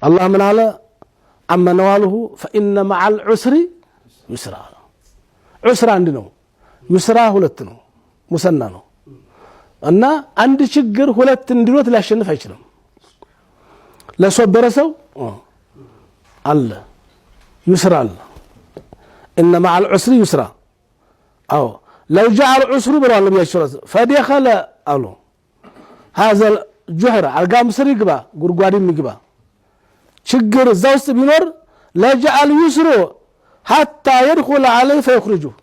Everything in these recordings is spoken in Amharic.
الله من على أما نواله فإن مع العسر يسرا عسر عندنا يسرا هلتنا مسنانه أن عند شجر هلت نديروت لا شنف يشلم لا صبر سو الله يسرا الله إن مع العسر يسرا أو لو جعل عسر برا النبي صلى الله عليه وسلم فدخل قالوا هذا الجحر القام سري قبا غرغادي ميقبا شجر الزوست بينور لا جعل يسرو حتى يدخل عليه فيخرجه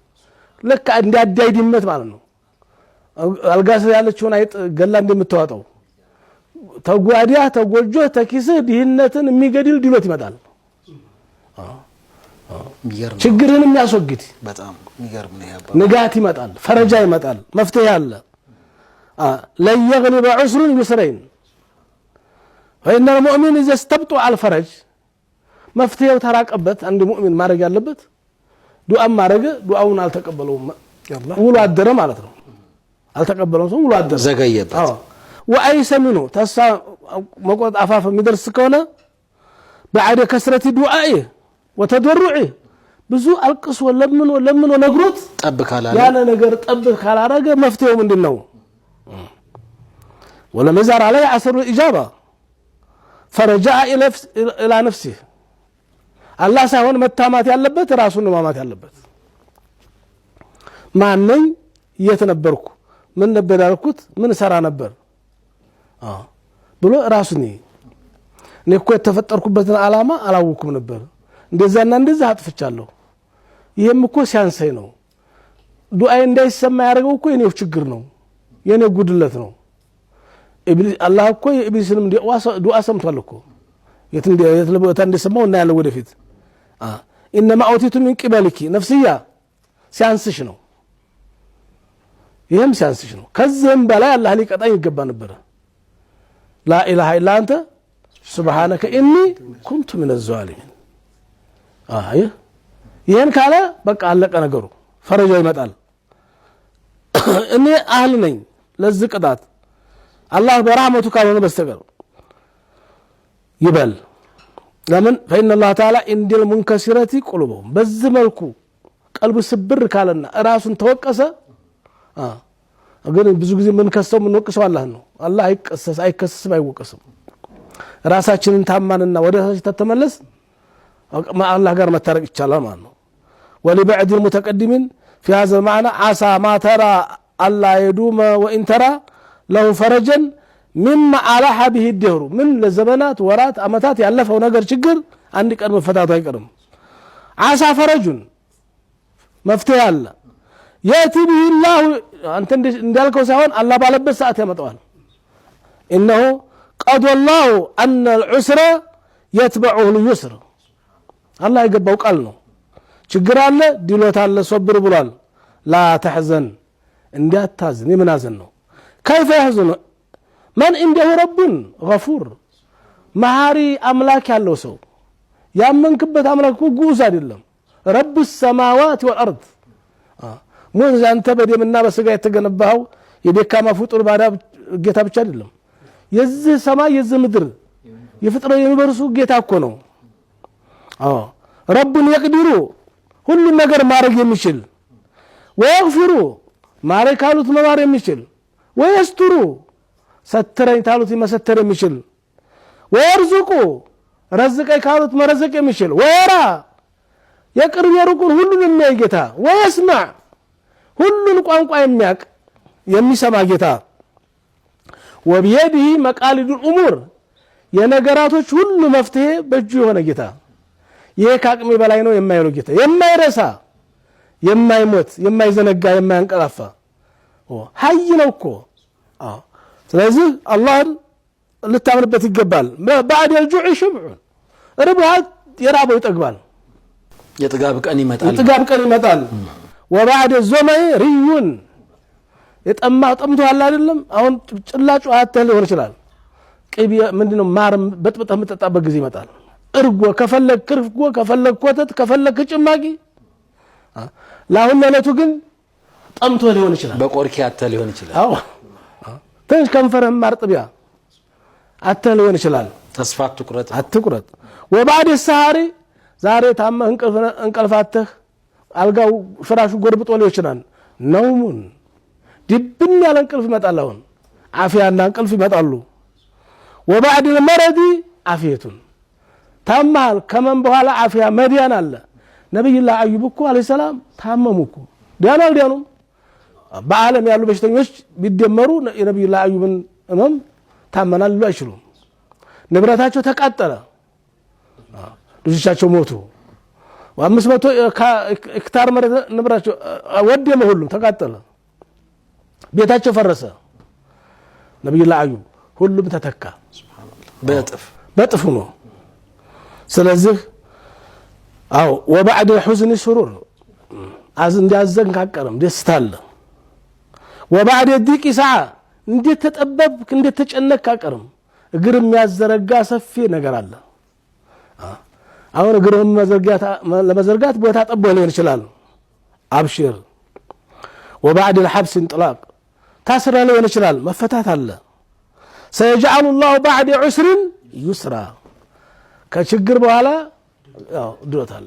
لك عند اداي ديمت معناته القاس ያለችውን አይጥ ገላ እንደምትዋጣው ተጓዲያ ተጎጆ ተኪስ ዲህነትን የሚገድል ዲሎት ይመጣል ችግርን የሚያስወግድ በጣም የሚገርም ነው ያባ ንጋት ይመጣል ፈረጃ ይመጣል መፍትሄ አለ ለየግልብ عسر يسرين فإن المؤمن إذا استبطأ على الفرج مفتيه تراقبت عند المؤمن ማረግ ያለበት ዱዓ ማረገ ዱዓውን አልተቀበለውም ያላህ ውሎ አደረ ማለት ነው አልተቀበለውም ሰው ውሎ አደረ ዘገየበት وأيسمنه تسا مقود عفاف مدرس كونه بعد كثرة دعائه وتضرعه ብዙ አልቅስ ወለምን ነግሮት ጠብካላለ ያለ ነገር ጠብካላረገ መፍትሄው ምንድነው ولا مزار عليه عصر الإجابة فرجع إلى نفسه الله ሳይሆን መታማት ያለበት ራሱን ማማት ያለበት ማንኝ የተነበርኩ ምን ነበር ያልኩት ምን ሰራ ነበር ብሎ ራሱን እኔ እኮ የተፈጠርኩበትን ዓላማ አላወኩም ነበር እንደዛና እንደዛ አጥፍቻለሁ ይሄም እኮ ሲያንሰይ ነው ዱዓይ እንዳይሰማ ያደረገው እኮ የኔው ችግር ነው የኔ ጉድለት ነው ኢብሊስ አላህ እኮ ኢብሊስንም ዱዓ ሰምቷል እኮ የትለበታ እንደሰማው እና ያለው ወደፊት انما اوتيت من قبلك نفسيا ሲያንስሽ ነው ይሄም ሲያንስሽ ነው ከዚህም በላይ አላህ ሊቀጣኝ ይገባ ነበር لا اله الا انت سبحانك اني كنت من الظالمين ይሄን ካለ በቃ አለቀ ነገሩ ፈረጃው ይመጣል እኔ አህል ነኝ ለዚህ ቅጣት الله برحمته ካልሆነ በስተቀር ይበል ለምን فإن الله تعالى عند المنكسرة قلوبهم በዚህ መልኩ ቀልቡ ስብር ካለና ራሱን ተወቀሰ ግን ብዙ ጊዜ ምን ከሰው ምን ወቀሰው አላህ ነው አላህ አይከሰስም አይወቀስም ራሳችንን ታማንና ወደ ራሳችን ተተመለስ الله ጋር መታረቅ ይቻላል ማለት ነው ولبعض المتقدمين في هذا المعنى عسى ما ترى الله يدوم وإن ترى له فرجا مما علح به الدهر من لزمانات ورات امتات ያለፈው ነገር ችግር አንድ ቀን መፈታቱ አይቀርም عسى فرج መፍትሄ አለ ياتي به الله አንተ እንዳልከው ሳይሆን አላህ ባለበት ሰዓት ያመጣዋል انه قضى الله ان العسر يتبعه اليسر الله يገባው ቃል ነው ችግር አለ ዲሎት አለ ሶብር ብሏል لا تحزن እንዲያታዝን የምናዘን ነው كيف يحزن من عنده رب غفور مهاري املاك ያለው ሰው ያመንክበት አምላክ ጉዝ አይደለም رب السماوات والارض ምን አንተ በደምና በስጋ የተገነባው የደካማ ፍጡር ባዳ ጌታ ብቻ አይደለም የዚህ ሰማይ የዚህ ምድር የፍጥረ የሚበርሱ ጌታ እኮ ነው رب يقدر ሁሉ ነገር ማድረግ የሚችል ወይغفሩ ማረግ ካሉት መማር የሚችል ወይስተሩ ሰተረኝ ታሉት መሰተር የሚችል ወይርዝቁ ረዝቀኝ ካሉት መረዘቅ የሚችል ወይራ የቅርብ የሩቁን ሁሉን የሚያይ ጌታ ወይስማዕ ሁሉን ቋንቋ የሚያቅ የሚሰማ ጌታ ወብየዲሂ መቃሊዱ الامور የነገራቶች ሁሉ መፍትሄ በእጁ የሆነ ጌታ ይሄ ከአቅሜ በላይ ነው የማይለው ጌታ የማይረሳ የማይሞት የማይዘነጋ የማያንቀላፋ ሀይ ነው እኮ ስለዚህ አላህን ልታምንበት ይገባል بعد الجوع شبع ربها يرابو ይጠግባል የጥጋብ ቀን ይመጣል وبعد الزمن ريون ጠምቶ አለ አይደለም አሁን ጭላጩ አተል ሊሆን ይችላል ቅቤ ምንድነው ማር በጥብጠህ የምትጠጣበት ጊዜ ይመጣል እርጎ ከፈለክ ክርፍጎ ከፈለክ ኮተት ከፈለክ ጭማቂ ለአሁን ለነቱ ግን ጠምቶ ሊሆን ይችላል በቆርኪ አተል ሊሆን ይችላል አዎ ትንሽ ከንፈርህ ማርጥቢያ አተል ሊሆን ይችላል ተስፋ አትቁረጥ ወባዕድ ሰሃሪ ዛሬ ታመህ እንቅልፋተህ አልጋው ፍራሹ ጎርብጦ ሊሆን ይችላል ነውሙን ድብን ያለ እንቅልፍ ይመጣል አሁን አፊያና እንቅልፍ ይመጣሉ ወባዕድ المرض አፊየቱን ታመሃል ከመን በኋላ አፊያ መዲያን አለ ነብዩላህ አዩብ እኮ አለይሂ ሰላም ታመሙ እኮ ዲያናሉ በዓለም ያሉ በሽተኞች ቢደመሩ የነብዩላህ አዩብን እመም ታመናል ሊሉ አይችሉም ንብረታቸው ተቃጠለ ልጆቻቸው ሞቱ 500 ሄክታር መሬት ንብረታቸው ወደመ ሁሉ ተቃጠለ ቤታቸው ፈረሰ ነብዩላህ አዩብ ሁሉም ተተካ በጥፍ ነው ስለዚህ አው ወባዕድ الحزن سرور እንዲያዘን ካቀረም ደስታ አለ ወባዕድ الضيق سعة እንዴት ተጠበብክ እንዴት ተጨነቅ ካቀረም እግር የሚያዘረጋ ሰፊ ነገር አለ አሁን እግርህን ለመዘርጋት ቦታ ጠቦ ሊሆን ይችላል አብሽር ወባዕድ الحبس انطلاق ታስረ ሊሆን ይችላል መፈታት አለ سيجعل الله بعد عسر يسرا ከችግር በኋላ ያው ድሮታል